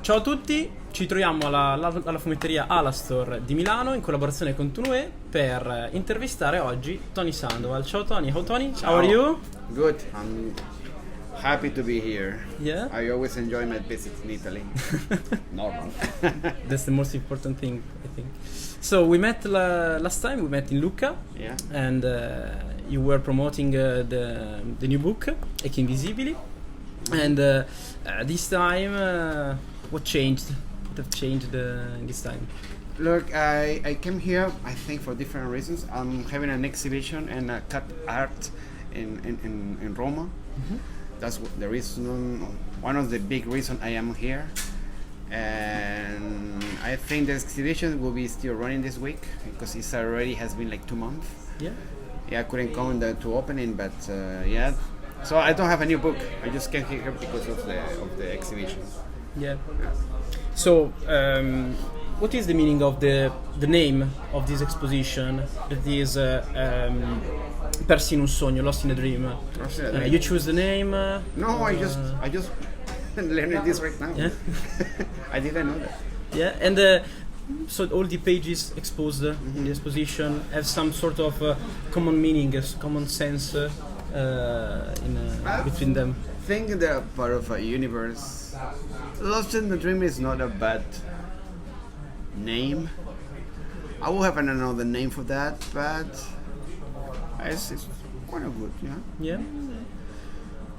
Ciao a tutti, ci troviamo alla fumetteria Alastor di Milano in collaborazione con Tunue per intervistare oggi Tony Sandoval. Ciao Tony, how are you? Good, I'm happy to be here. Yeah? I always enjoy my visits in Italy. Normal. That's the most important thing, I think. So we met last time, we met in Lucca. Yeah. And you were promoting the new book, Echi Invisibili. And this time, what changed? What have changed this time? Look, I came here, I think, for different reasons. I'm having an exhibition and cut art in Roma. Mm-hmm. That's the reason, one of the big reasons I am here. And I think the exhibition will be still running this week because it already has been like 2 months. Yeah. Yeah, I couldn't come to opening, but yeah. So I don't have a new book. I just came here because of the exhibition. Yeah. So, what is the meaning of the name of this exposition? That is Persi in un sogno, Lost in a Dream. You choose the name? No, I just learned this right now. Yeah. I didn't know that. Yeah, and so all the pages exposed in the exposition have some sort of common meaning, common sense between them. I think they're part of a universe. Lost in the Dream is not a bad name. I will have another name for that, but it's kind of good, yeah. Yeah.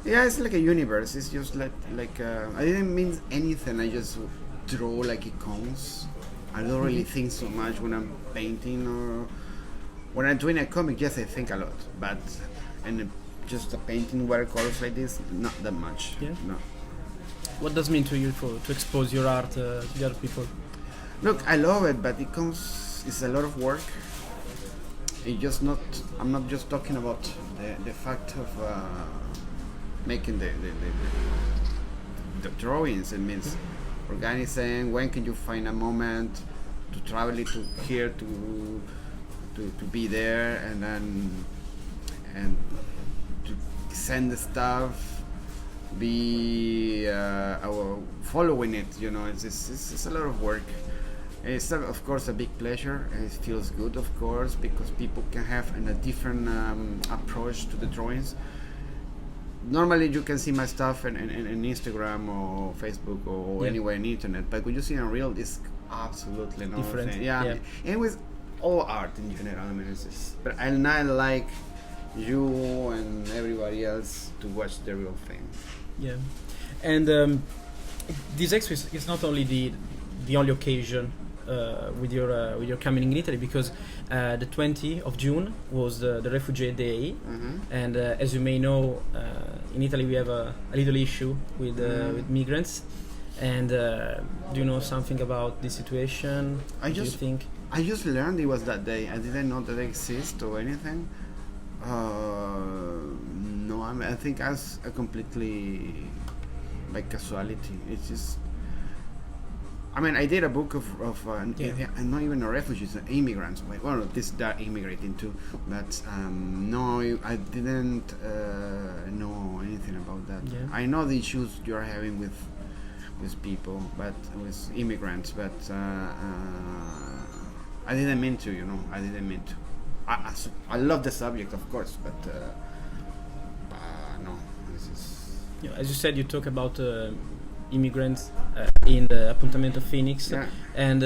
Yeah, it's like a universe. It's just like I didn't mean anything. I just draw like it comes. I don't really think so much when I'm painting or when I'm doing a comic. Yes, I think a lot, but just a painting watercolors like this, not that much. Yeah. No. What does it mean to you to expose your art to the other people? Look, I love it, but it's a lot of work. I'm not just talking about the fact of making the drawings. It means organizing. When can you find a moment to travel it to here to be there and to send the stuff. Be following it, you know. It's a lot of work. It's of course a big pleasure. It feels good, of course, because people can have a different approach to the drawings. Normally, you can see my stuff in Instagram or Facebook or anywhere on the internet, but when you see it in real, it's absolutely different. Thing. Yeah, and with all art in general. I mean, but I like you and everybody else to watch the real thing. Yeah, and this expo is not only the only occasion with your coming in Italy, because the 20th of June was the Refugee Day, and as you may know, in Italy we have a little issue with migrants. And do you know something about this situation? I just learned it was that day. I didn't know that it exists or anything. No, I think as a completely like casualty. It's just. I mean, I did a book of not even a refugees, immigrants. Well, they're immigrating too, but no, I didn't know anything about that. Yeah. I know the issues you are having with people, but with immigrants, but I didn't mean to. You know, I didn't mean to. I love the subject, of course, but no. This is. Yeah, as you said, you talk about immigrants in the Appuntamento Phoenix. Yeah. And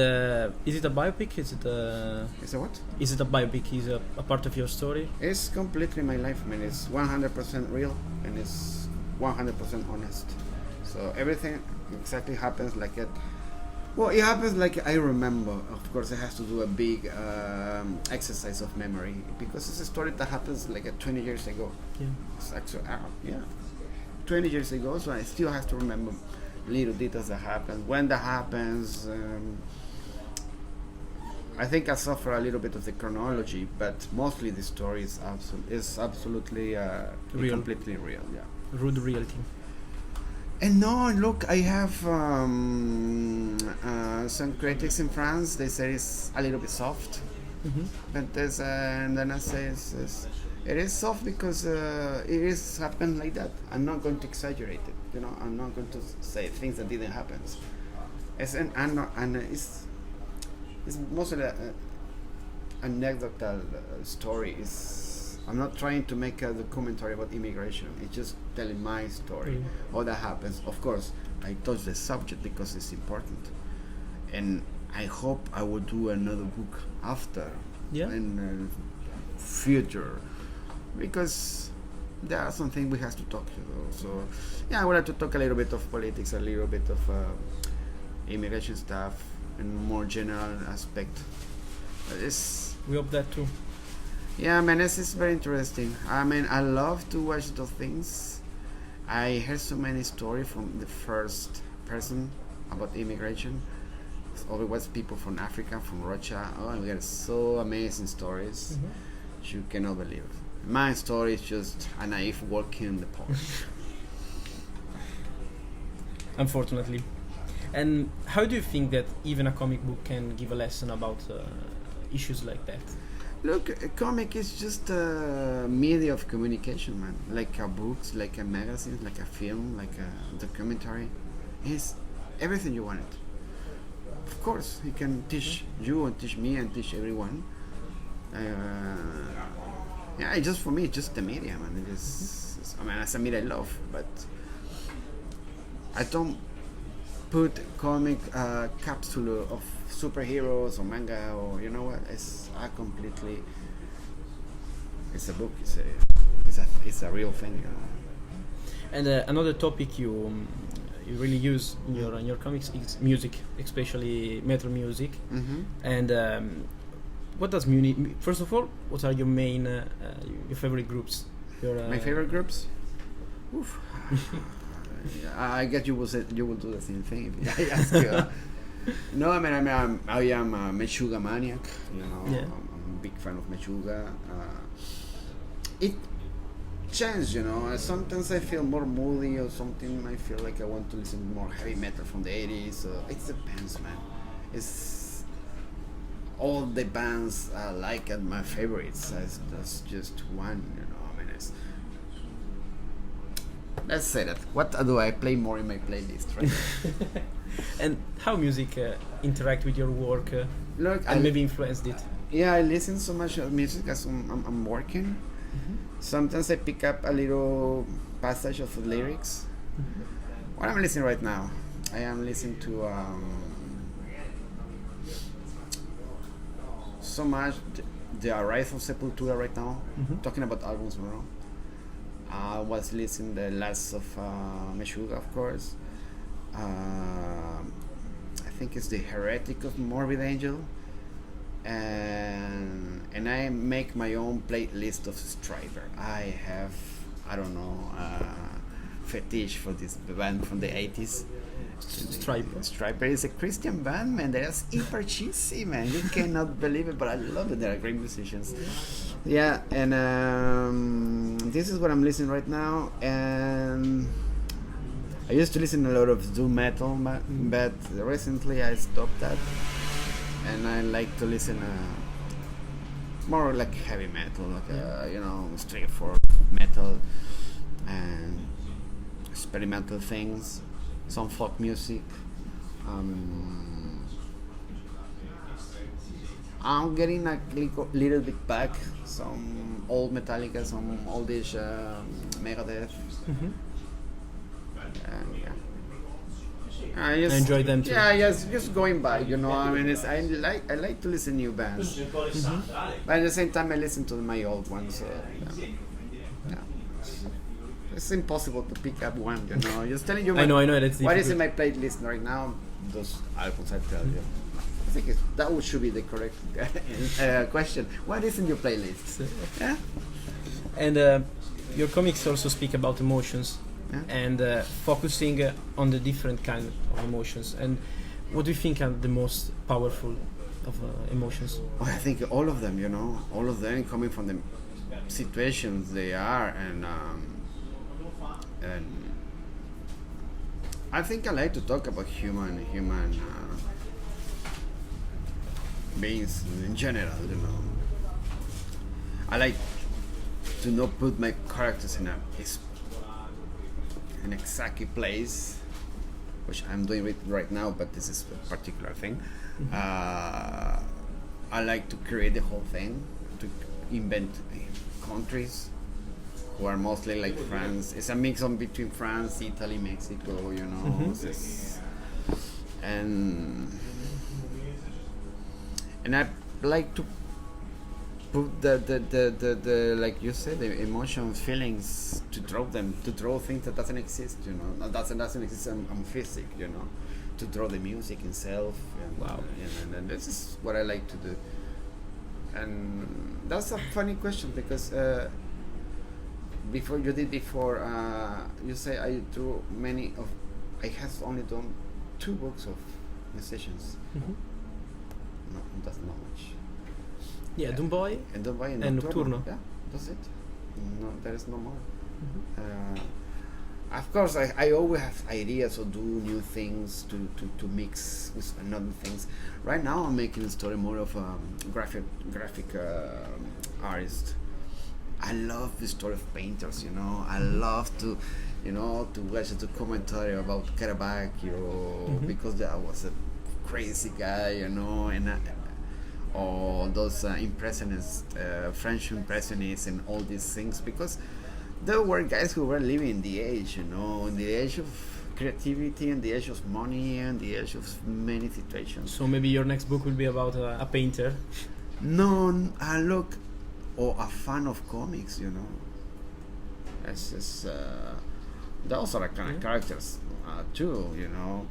is it a biopic? Is it a what? Is it a biopic? Is it a part of your story? It's completely my life. I mean, it's 100% real and it's 100% honest. So everything exactly happens like it. Well, it happens like I remember. Of course, it has to do a big exercise of memory because it's a story that happens like 20 years ago. Yeah. It's actually 20 years ago. So I still have to remember little details that happen. When that happens, I think I suffer a little bit of the chronology, but mostly the story is absolutely real. Completely real. Yeah. Rude reality. And no, look, I have some critics in France. They say it's a little bit soft, but and then I say it is soft because it is happened like that. I'm not going to exaggerate it. You know, I'm not going to say things that didn't happen. it's mostly an anecdotal story. I'm not trying to make a documentary about immigration. It's just telling my story, how that happens. Of course, I touch the subject because it's important, and I hope I will do another book after in the future, because there are some things we have to talk about. So yeah, I would like to talk a little bit of politics, a little bit of immigration stuff, and more general aspect. We hope that too. Yeah, man, it's very interesting. I mean, I love to watch those things. I heard so many stories from the first person about immigration. It's always people from Africa, from Russia. Oh, we got so amazing stories. You cannot believe. My story is just a naive walking in the park. Unfortunately. And how do you think that even a comic book can give a lesson about issues like that? Look, a comic is just a media of communication, man. Like a books, like a magazine, like a film, like a documentary. It's everything you want it. Of course, it can teach you and teach me and teach everyone. Yeah, it's just for me, it's just the media, man. It is. I mean, it's a media I love, but I don't put comic capsule of superheroes or manga or you know what? It's a completely. It's a book. It's a real thing. You know? And another topic you really use in your comics is music, especially metal music. And what does music? First of all, what are your main your favorite groups? My favorite groups. Oof. I guess you will do the same thing if I ask you. No, I mean I am a Meshuggah maniac. You know, I'm a big fan of Meshuggah. It changes, you know. Sometimes I feel more moody, or something I feel like I want to listen to more heavy metal from the 80s. It depends, man. It's all the bands I like and my favorites. That's just one, you know. I mean, let's say that. What do I play more in my playlist, right? And how music interact with your work Look, and maybe influenced it? Yeah, I listen so much music as I'm working. Sometimes I pick up a little passage of the lyrics. What I'm listening right now, I am listening to so much the Rise of Sepultura right now. Talking about albums, you know. I was listening the last of Meshuggah, of course. I think it's the Heretic of Morbid Angel, and I make my own playlist of Striper. I have fetish for this band from the 80s. Striper is a Christian band, man. They're hyper cheesy, man. You cannot believe it, but I love it. They're great musicians. Yeah, and this is what I'm listening right now. And I used to listen a lot of doom metal, but recently I stopped that, and I like to listen more like heavy metal, like straightforward metal and experimental things, some folk music. I'm getting a little bit back some old Metallica, some oldish Megadeth. I enjoy them too. Yeah, just going by, you know. I mean, I like to listen to new bands, but at the same time, I listen to my old ones. It's impossible to pick up one, you know. Just telling you. I know. That's what is in my playlist right now? Those albums I tell you. I think that should be the correct question. What is in your playlist? Yeah. And your comics also speak about emotions. And focusing on the different kind of emotions. And what do you think are the most powerful of emotions? Well, I think all of them, you know, all of them coming from the situations they are, and I think I like to talk about human beings in general, you know. I like to not put my characters in an exact place, which I'm doing right now, but this is a particular thing. I like to create the whole thing, to invent countries who are mostly like France. It's a mix of between France, Italy, Mexico, you know. And I like to put the like you said, the emotions, feelings, to draw things that doesn't exist, you know, that doesn't exist on physics, you know, to draw the music itself. And, Wow. And this is what I like to do. And that's a funny question, because you say I drew I have only done 2 books of musicians. No, that's not much. Yeah, Dumboy And Nocturno. Yeah, that's it. No, there is no more. Of course, I always have ideas to do new things, to mix with another things. Right now, I'm making a story more of a graphic artist. I love the story of painters, you know. I love to watch a documentary about Caravaggio, because that was a crazy guy, you know, and or those impressionists, French impressionists, and all these things, because there were guys who were living in the age, you know, in the age of creativity, and the age of money, and the age of many situations. So maybe your next book will be about a painter. No, I look, or a fan of comics, you know. It's just those are the kind of characters too, you know.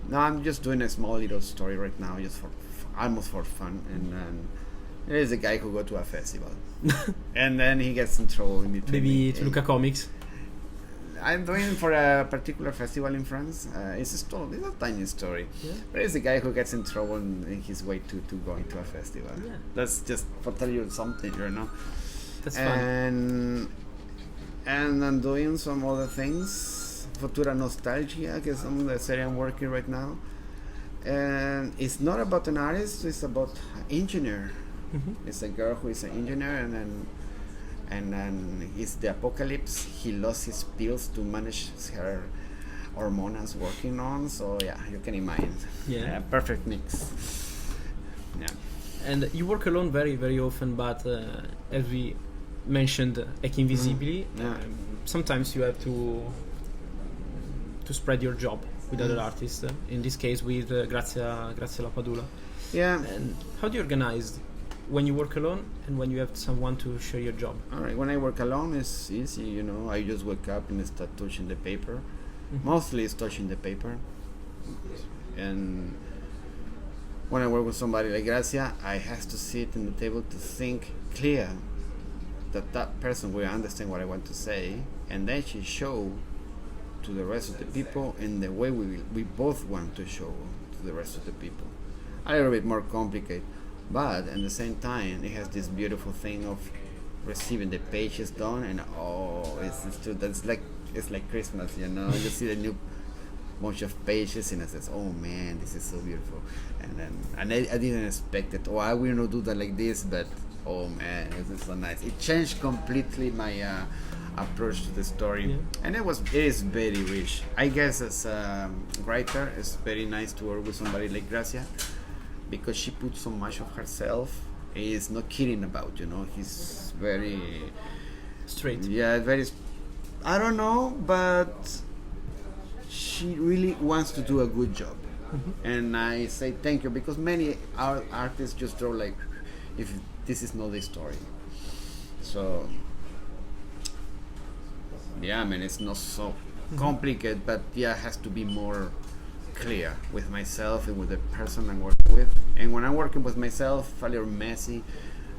No, I'm just doing a small little story right now, just for almost for fun, and then there is a guy who go to a festival, and then he gets in trouble in between. Maybe to Luca Comics. I'm doing for a particular festival in France. It's a tiny story. Yeah. But it's a guy who gets in trouble in his way to going to a festival. Yeah. That's just for tell you something, you know. That's fun. And I'm doing some other things. Futura Nostalgia, is some of the series I'm working right now. And it's not about an artist, it's about an engineer. It's a girl who is an engineer, and then it's the apocalypse. He lost his pills to manage her hormones working on, so yeah, you can imagine. Yeah. Perfect mix. Yeah. And you work alone very, very often, but as we mentioned, invisibly, sometimes you have to spread your job with other artists. In this case, with Grazia Lapadula. Yeah. And how do you organize when you work alone and when you have someone to share your job? All right. When I work alone, it's easy. You know, I just wake up and start touching the paper. Mostly, it's touching the paper. And when I work with somebody like Grazia, I have to sit in the table to think clear that person will understand what I want to say, and then she show to the rest of the people in the way we both want to show to the rest of the people. A little bit more complicated, but at the same time it has this beautiful thing of receiving the pages done, and it's true. It's like Christmas, you know. You see the new bunch of pages and I says, oh man, this is so beautiful, and I didn't expect it, I will not do that like this, but oh man, this is so nice. It changed completely my approach to the story, and it is very rich. I guess as a writer, it's very nice to work with somebody like Grazia, because she puts so much of herself. He's not kidding about, you know. He's very Straight. Yeah, very. I don't know, but she really wants to do a good job, and I say thank you, because many artists just draw like, if this is not the story. So yeah, I mean, it's not so complicated, but yeah, it has to be more clear with myself and with the person I'm working with. And when I'm working with myself, a little messy,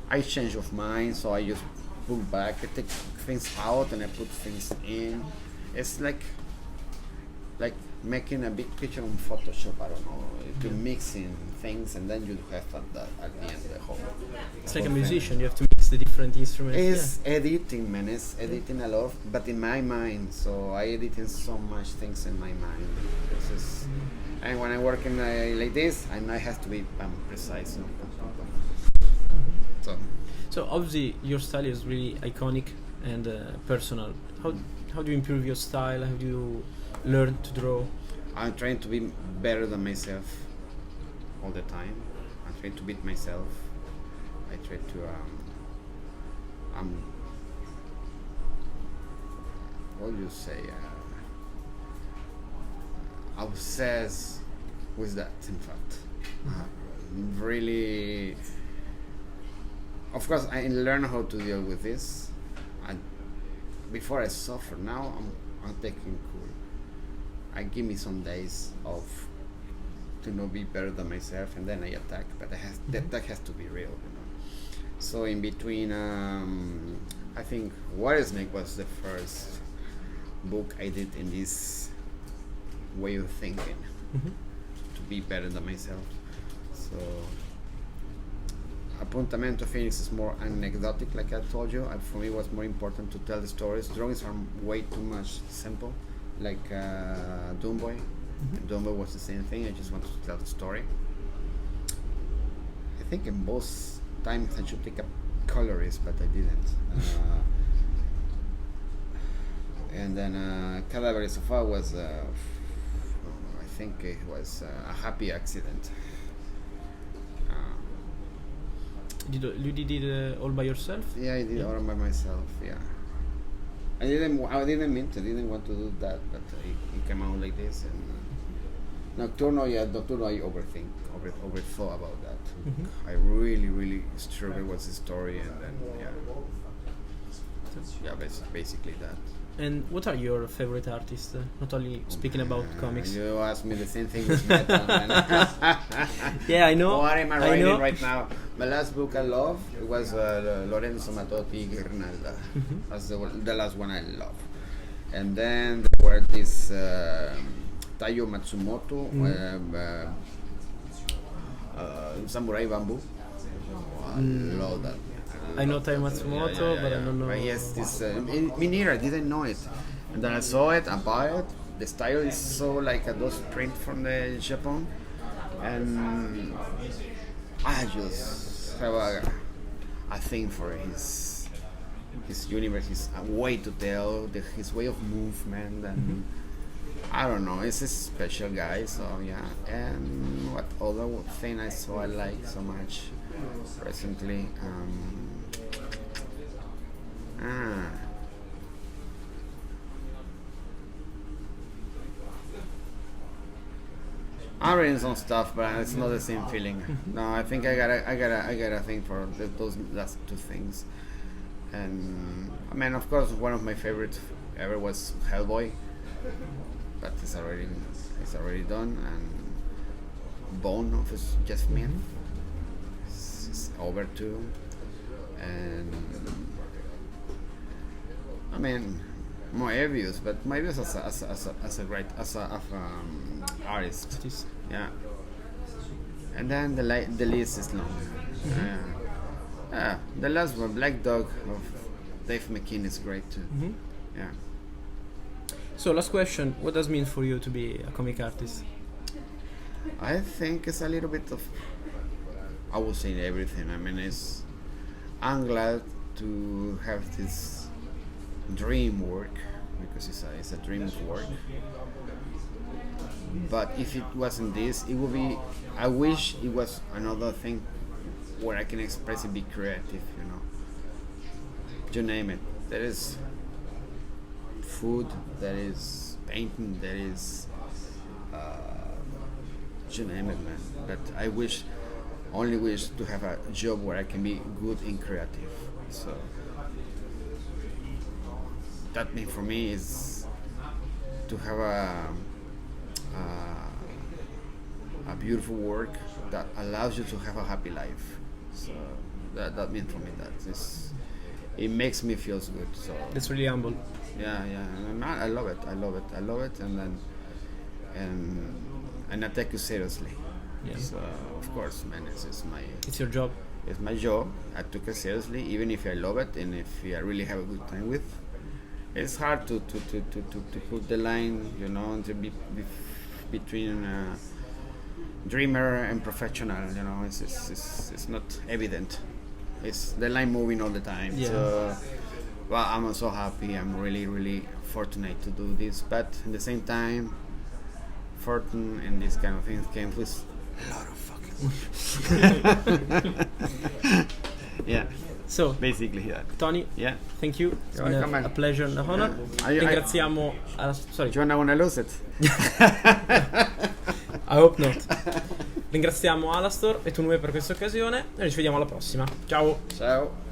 I change of mind, so I just pull back, I take things out and I put things in. It's like making a big picture on Photoshop, I don't know, to mixing things, and then you have at the end the whole. It's like a musician, you have to mix the different instruments. It's editing, man. It's editing a lot, but in my mind. So I editing so much things in my mind. And when I work in like this, I have to be precise. So obviously your style is really iconic and personal. How do you improve your style? How do you learn to draw? I'm trying to be better than myself all the time. I'm trying to beat myself. I try to what do you say? Obsessed with that. In fact, really. Of course, I learn how to deal with this. Before I suffer, now I'm taking cool. I give me some days of to not be better than myself, and then I attack. But the attack has to be real, you know. So in between, I think Water Snake was the first book I did in this way of thinking, to be better than myself. So Appuntamento Phoenix is more anecdotic, like I told you. For me, it was more important to tell the stories. Drawings are way too much simple, like Doomboy. Doomboy was the same thing. I just wanted to tell the story. I think in both times I should take a colorist, but I didn't. And then Cadaver Sofa was, I think it was a happy accident. You did it all by yourself? Yeah, I did it all by myself. Yeah, I didn't want to do that, but it came out like this. And Nocturno, I overthought about that. I really struggled with the story, and then basically that. And what are your favorite artists? Not only speaking about comics. You asked me the same thing with metal, man. Yeah, I know. What am I writing right now? My last book I love it was Lorenzo Mattotti Grinalda. That's the last one I love. And then there were this Taiyo Matsumoto, Samurai Bamboo. I love that. I know Taiyo Matsumoto, but I don't know. But yes, this me neither. I didn't know it, and then I saw it. I bought it. The style is so like those print from the Japan, and I just have a thing for his universe, his way to tell, his way of movement, and I don't know. It's a special guy. So yeah. And what other thing I saw I like so much recently. I'm reading some stuff, but it's not the same feeling. No, I think I got a thing for those last two things. And I mean, of course, one of my favorites ever was Hellboy, but it's already done. And Bone of Jeff Smith is over too. And I mean, Moebius, but Moebius as a great artist. Yeah. And then the list is long. The last one, Black Dog of Dave McKean, is great too. Yeah. So last question: what does it mean for you to be a comic artist? I think it's a little bit of, I would say everything. I mean, I'm glad to have this dream work, because it's a dream of work. But if it wasn't this, it would be, I wish it was another thing where I can express and be creative, you know. You name it. There is food, there is painting, there is you name it, man. But I only wish to have a job where I can be good and creative. So that means for me is to have a beautiful work that allows you to have a happy life. So that means for me it makes me feel good. So that's really humble. Yeah, and I love it. And I take it seriously. Yeah. So of course, man, it's your job. It's my job. I took it seriously, even if I love it and if I really have a good time with. It's hard to put the line, you know, to be between dreamer and professional. You know, it's not evident. It's the line moving all the time. Yeah. So, well, I'm so happy. I'm really fortunate to do this, but at the same time, fortune and these kind of things came with a lot of fucking yeah. So, basically that. Tony, Yeah. thank you. It's You're been welcome, man. a pleasure and an honor. Ringraziamo. Sorry. Do you wanna lose it? I hope not. Ringraziamo Alastor e Tunue per questa occasione e ci vediamo alla prossima. Ciao. Ciao.